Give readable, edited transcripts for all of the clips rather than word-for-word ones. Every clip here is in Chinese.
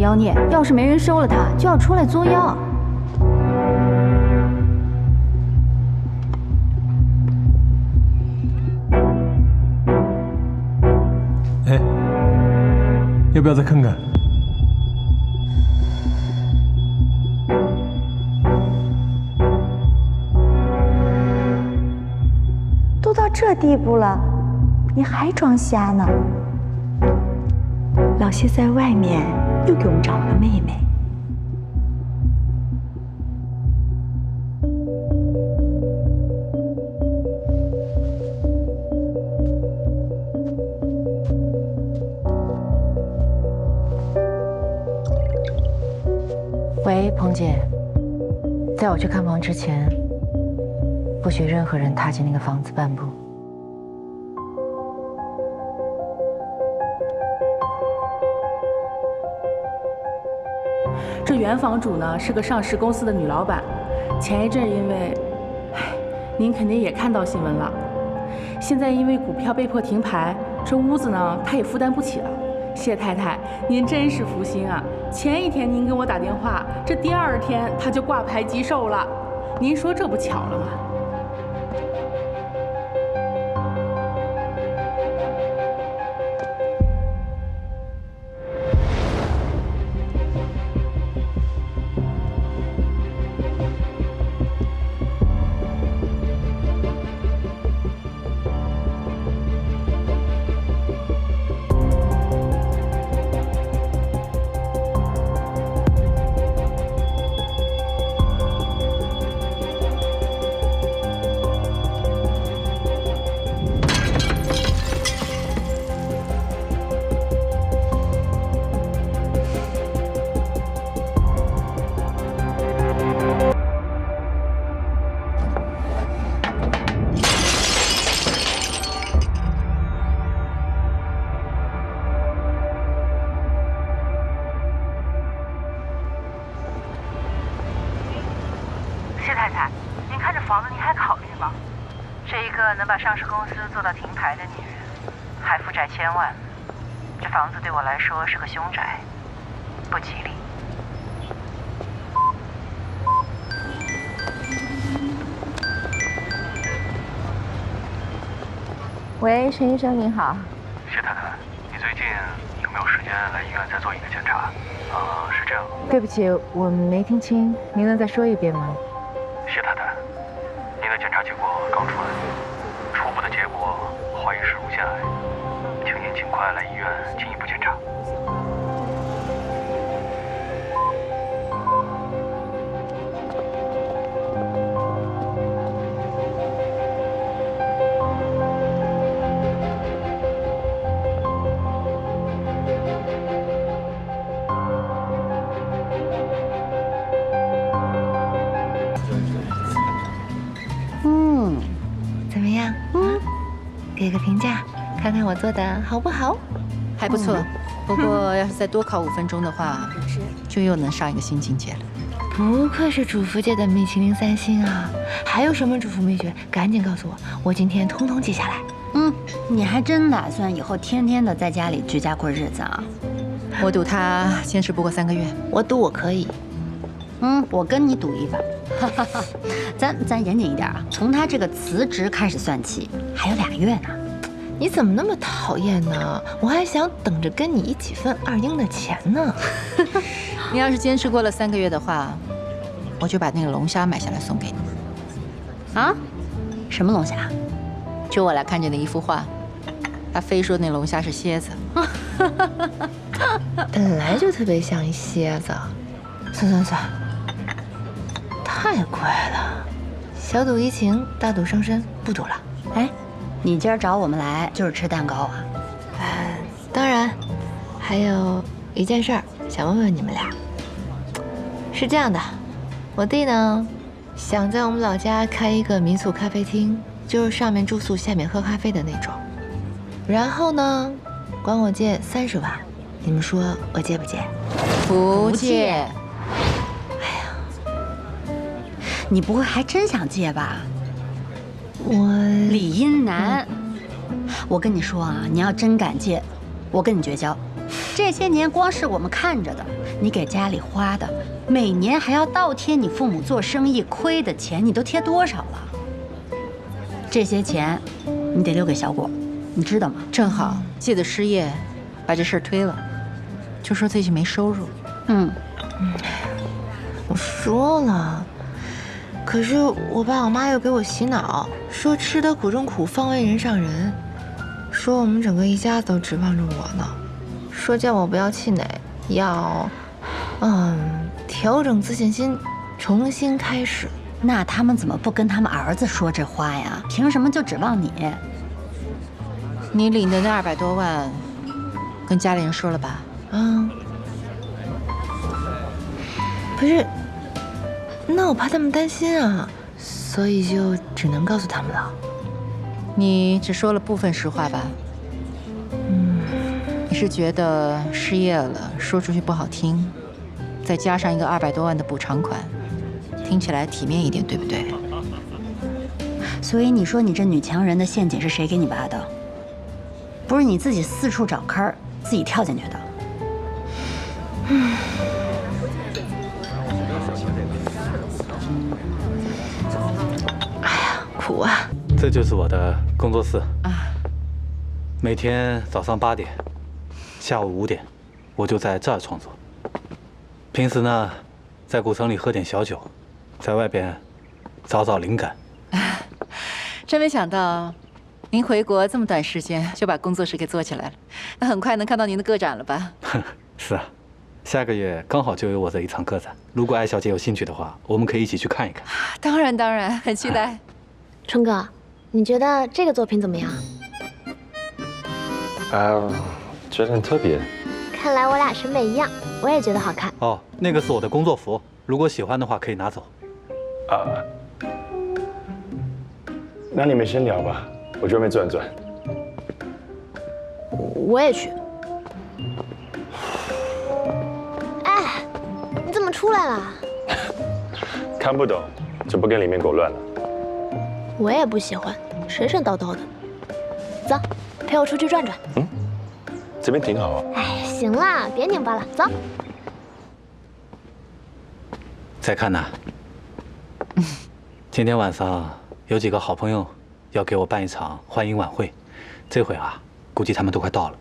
妖孽，要是没人收了他，就要出来作妖。哎，要不要再看看？都到这地步了，你还装瞎呢？老谢在外面又给我们找了个妹妹。喂，彭姐，在我去看房之前，不许任何人踏进那个房子半步。这原房主呢是个上市公司的女老板，前一阵因为，您肯定也看到新闻了，现在因为股票被迫停牌，这屋子呢她也负担不起了。谢太太，您真是福星啊！前一天您给我打电话，这第二天她就挂牌急售了，您说这不巧了吗？谢太太，您看这房子您还考虑吗？这一个能把上市公司做到停牌的女人，还负债1000万，这房子对我来说是个凶宅，不吉利。喂，陈医生您好。谢太太，你最近有没有时间来医院再做一个检查？是这样。对不起，我没听清，您能再说一遍吗？谢太太，您的检查结果刚出来，初步的结果怀疑是乳腺癌，请您尽快来医院进一步检查。怎么样？给个评价，看看我做的好不好？还不错，不过要是再多烤5分钟的话，就又能上一个新境界了。不愧是主妇界的米其林3星啊！还有什么主妇秘诀？赶紧告诉我，我今天通通记下来。你还真打算以后天天的在家里居家过日子啊？我赌他坚持不过3个月。我赌我可以。我跟你赌一把。咱严谨一点啊，从他这个辞职开始算起，还有2月呢。你怎么那么讨厌呢？我还想等着跟你一起分2英的钱呢。你要是坚持过了3个月的话，我就把那个龙虾买下来送给你。啊？什么龙虾？就我俩看见的一幅画，他非说那龙虾是蝎子。本来就特别像一蝎子。算，太贵了。小赌怡情，大赌伤身，不赌了。哎，你今儿找我们来就是吃蛋糕啊？当然，还有一件事儿想问问你们俩。是这样的，我弟呢想在我们老家开一个民宿咖啡厅，就是上面住宿，下面喝咖啡的那种。然后呢，管我借30万，你们说我借不借？不借。你不会还真想借吧？我李英男，我跟你说啊，你要真敢借，我跟你绝交。这些年光是我们看着的，你给家里花的，每年还要倒贴你父母做生意亏的钱，你都贴多少了？这些钱你得留给小果，你知道吗？正好借着失业，把这事儿推了，就说最近没收入。我说了，可是我爸我妈又给我洗脑，说吃得苦中苦，方为人上人，说我们整个一家都指望着我呢，说叫我不要气馁，要调整自信心，重新开始。那他们怎么不跟他们儿子说这话呀？凭什么就指望你？你领的那200多万，跟家里人说了吧？不是，那我怕他们担心啊，所以就只能告诉他们了。你只说了部分实话吧？你是觉得失业了，说出去不好听，再加上一个200多万的补偿款，听起来体面一点，对不对？所以你说你这女强人的陷阱是谁给你挖的？不是你自己四处找坑，自己跳进去的。苦啊！这就是我的工作室啊，每天早上8点，下午5点，我就在这儿创作。平时呢，在古城里喝点小酒，在外边找找灵感。真没想到，您回国这么短时间就把工作室给做起来了，那很快能看到您的个展了吧？是啊，下个月刚好就有我这一场个展，如果艾小姐有兴趣的话，我们可以一起去看一看。当然当然，很期待。春哥，你觉得这个作品怎么样？觉得很特别。看来我俩审美一样，我也觉得好看。哦，那个是我的工作服，如果喜欢的话可以拿走。那你们先聊吧，我去外面转转。我也去。哎，你怎么出来了？看不懂就不跟里面狗乱了。我也不喜欢，神神叨叨的。走，陪我出去转转。这边挺好啊。哎，行啦，别拧巴了，走。在看呢。今天晚上有几个好朋友要给我办一场欢迎晚会，这会啊，估计他们都快到了。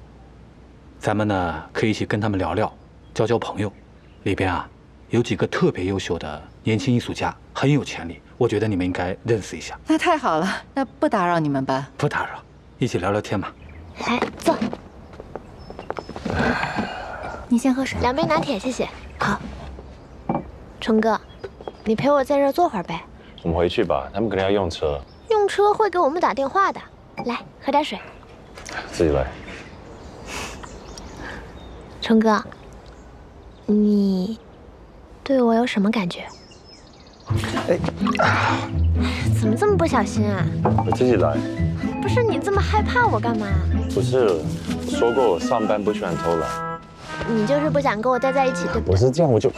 咱们呢可以一起跟他们聊聊，交交朋友。里边啊有几个特别优秀的年轻艺术家，很有潜力，我觉得你们应该认识一下。那太好了，那不打扰你们吧？不打扰，一起聊聊天嘛。来，坐。你先喝水。2杯拿铁，谢谢。好。春哥，你陪我在这儿坐会儿呗。我们回去吧，他们可能要用车。用车会给我们打电话的。来，喝点水。自己来。春哥，你对我有什么感觉？怎么这么不小心啊？我自己来。不是你这么害怕我干嘛？不是，我说过我上班不喜欢偷懒。你就是不想跟我待在一起，对不对？我是这样，我就……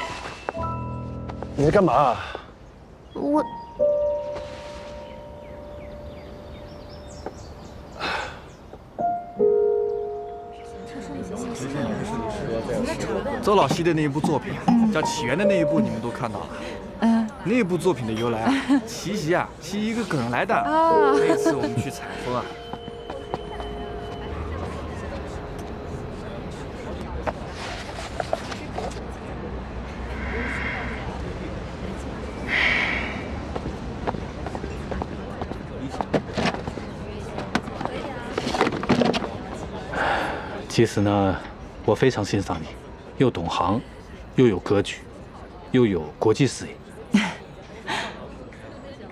你在干嘛？我……周老西的那一部作品叫《起源》的那一部，你们都看到了。那一部作品的由来啊，其实啊是一个梗来的。那次我们去采风啊。其实呢，我非常欣赏你，又懂行，又有格局，又有国际视野。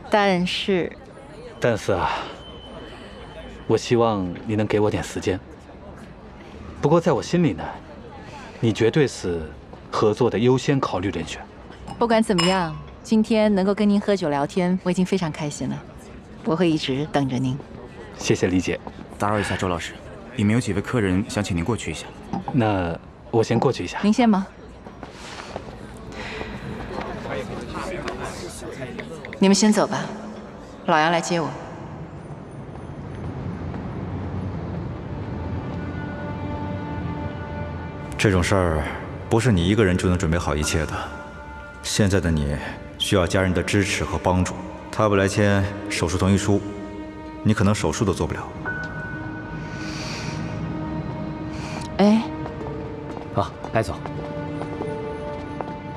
但是啊，我希望你能给我点时间。不过在我心里呢，你绝对是合作的优先考虑人选。不管怎么样，今天能够跟您喝酒聊天，我已经非常开心了。我会一直等着您。谢谢李姐。打扰一下，周老师，里面有几位客人想请您过去一下。那我先过去一下。您先忙。你们先走吧，老杨来接我。这种事儿不是你一个人就能准备好一切的。现在的你需要家人的支持和帮助。他不来签手术同意书，你可能手术都做不了。哎，啊，白总，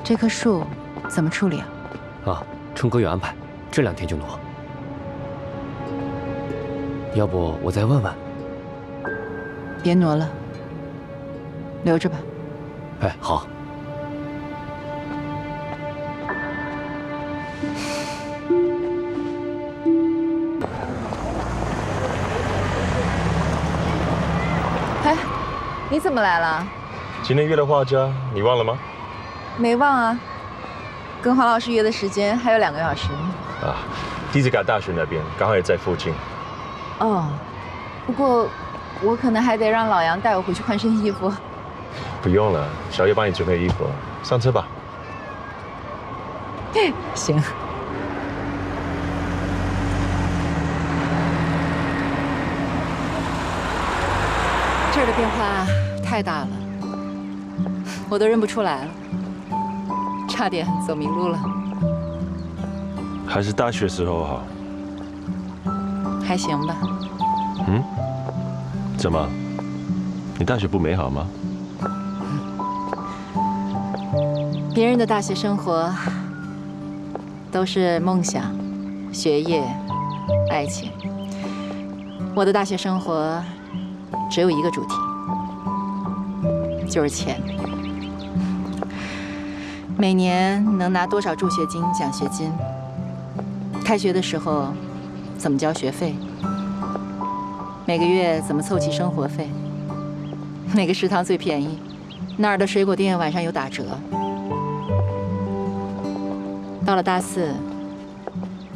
这棵树怎么处理啊？啊，春哥有安排，这2天就挪。要不我再问问？别挪了，留着吧。哎，好。哎，你怎么来了？今天约的画家，你忘了吗？没忘啊，跟黄老师约的时间还有2个小时。啊，迪斯卡大学那边刚好也在附近。哦，不过我可能还得让老杨带我回去换身衣服。不用了，小叶帮你准备衣服，上车吧。行。这儿的变化太大了，我都认不出来了，差点走迷路了。还是大学时候好。还行吧。嗯？怎么？你大学不美好吗？别人的大学生活都是梦想、学业、爱情，我的大学生活只有一个主题，就是钱。每年能拿多少助学金、奖学金？开学的时候怎么交学费？每个月怎么凑齐生活费？哪个食堂最便宜？哪儿的水果店晚上有打折？到了大4，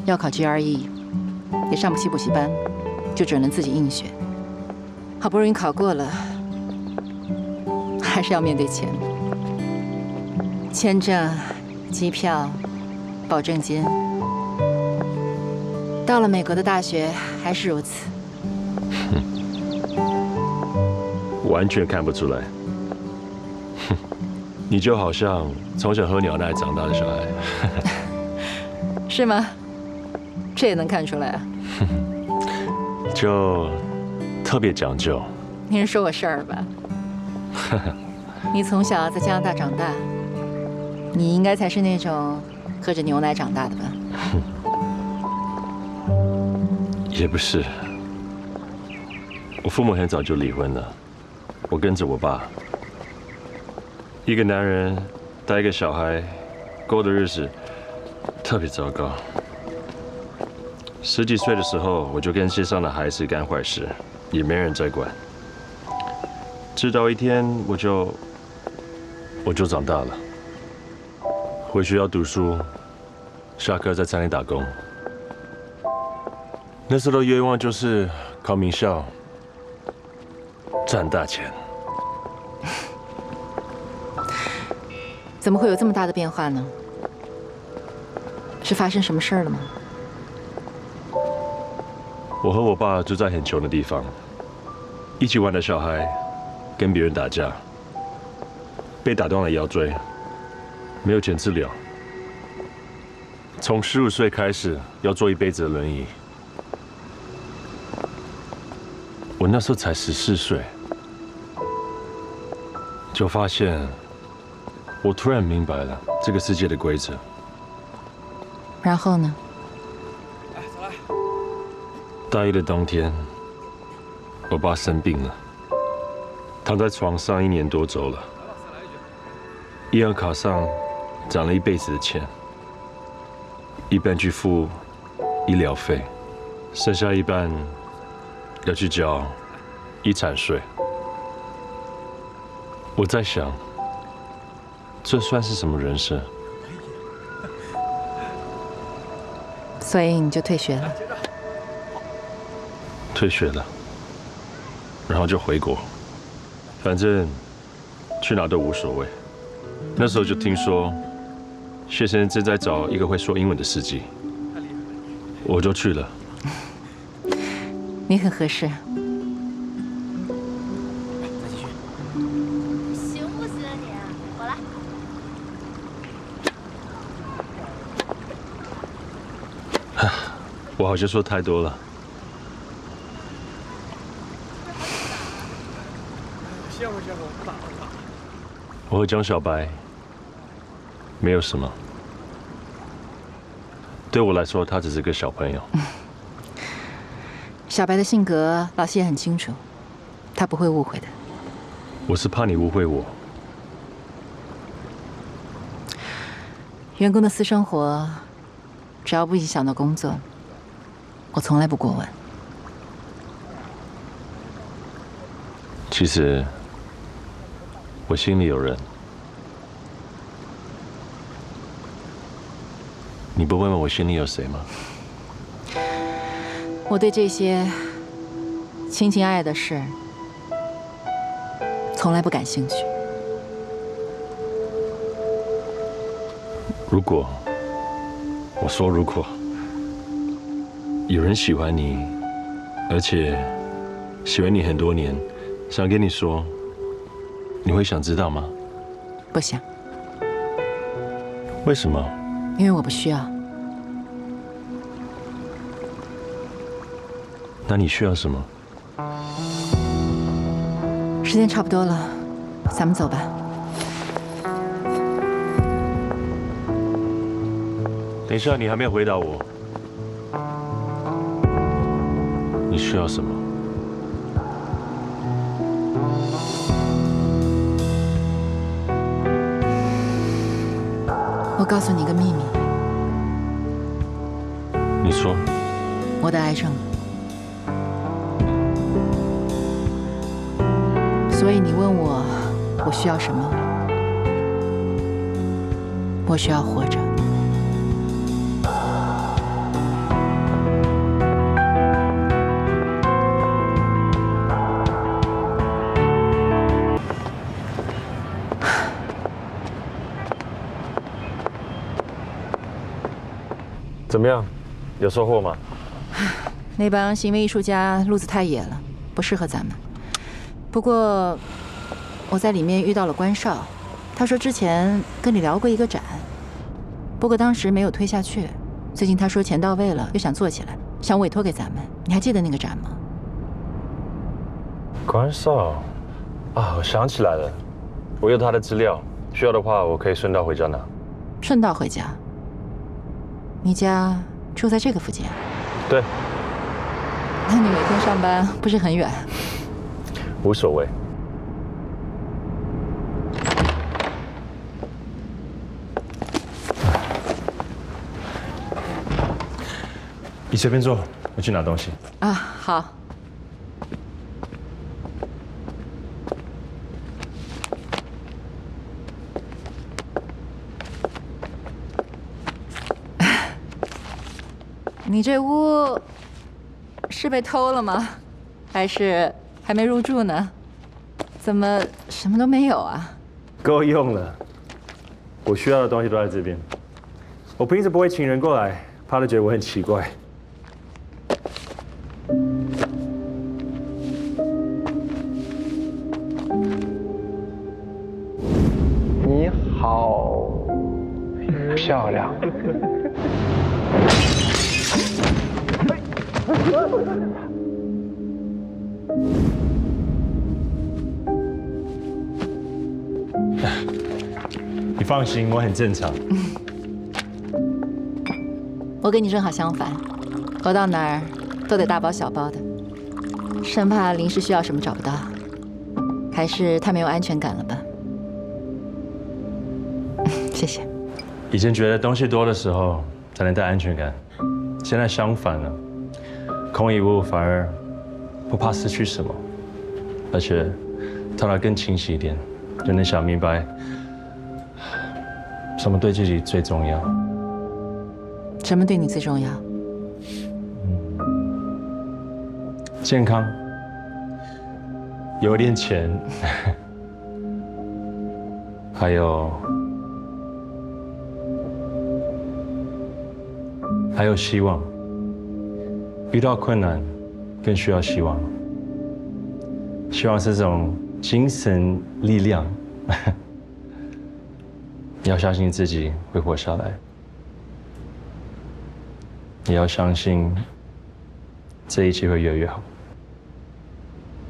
要考 GRE， 也上不起补习班，就只能自己硬学。好不容易考过了，还是要面对钱。签证、机票、保证金。到了美国的大学还是如此。完全看不出来。哼，你就好像从小喝牛奶长大的小孩。是吗？这也能看出来啊？就特别讲究。你是说我事儿吧？你从小在加拿大长大，你应该才是那种喝着牛奶长大的吧？也不是，我父母很早就离婚了，我跟着我爸。一个男人带一个小孩，过的日子特别糟糕。10几岁的时候，我就跟街上的孩子干坏事，也没人再管。直到一天，我就长大了，回学校读书，下课在餐厅打工。那时候的愿望就是考名校，赚大钱。怎么会有这么大的变化呢？是发生什么事儿了吗？我和我爸住在很穷的地方，一起玩的小孩跟别人打架，被打断了腰椎，没有钱治疗。从15岁开始要坐一辈子的轮椅。我那时候才14岁，就发现，我突然明白了这个世界的规则。然后呢？大1的当天，我爸生病了，躺在床上1年多走了。医疗卡上攒了一辈子的钱，一半去付医疗费，剩下一半要去交遗产税。我在想，这算是什么人生？所以你就退学了？退学了，然后就回国，反正去哪都无所谓。那时候就听说谢先生正在找一个会说英文的司机，我就去了。你很合适。行不行啊你？我来。我好像说太多了。我和江小白没有什么，对我来说，他只是个小朋友。小白的性格，老师也很清楚，他不会误会的。我是怕你误会我。员工的私生活，只要不影响到工作，我从来不过问。其实，我心里有人。你不问问我心里有谁吗？我对这些情情爱爱的事，从来不感兴趣。如果有人喜欢你，而且喜欢你很多年，想跟你说，你会想知道吗？不想。为什么？因为我不需要。那你需要什么？时间差不多了，咱们走吧。等一下，你还没有回答我。你需要什么？我告诉你一个秘密。你说。我得癌症了。所以你问我需要什么？我需要活着。怎么样？有收获吗？那帮行为艺术家路子太野了，不适合咱们。不过，我在里面遇到了关少，他说之前跟你聊过一个展，不过当时没有推下去。最近他说钱到位了，又想做起来，想委托给咱们。你还记得那个展吗？关少，啊，我想起来了，我有他的资料，需要的话我可以顺道回家拿。顺道回家？你家住在这个附近？对。那你每天上班不是很远？无所谓。你随便坐，我去拿东西。啊，好。你这屋是被偷了吗？还是还没入住呢？怎么什么都没有啊？够用了，我需要的东西都在这边。我平时不会请人过来，怕他觉得我很奇怪。你好漂亮。你放心，我很正常。我跟你正好相反，我到哪儿都得大包小包的，生怕临时需要什么找不到。还是太没有安全感了吧？谢谢。以前觉得东西多的时候才能带安全感，现在相反了，空一物反而不怕失去什么，而且头脑更清晰一点，就能想明白什么对自己最重要。什么对你最重要？健康，有点钱，还有希望。遇到困难，更需要希望。希望是种精神力量。你要相信自己会活下来，也要相信这一切会越来越好。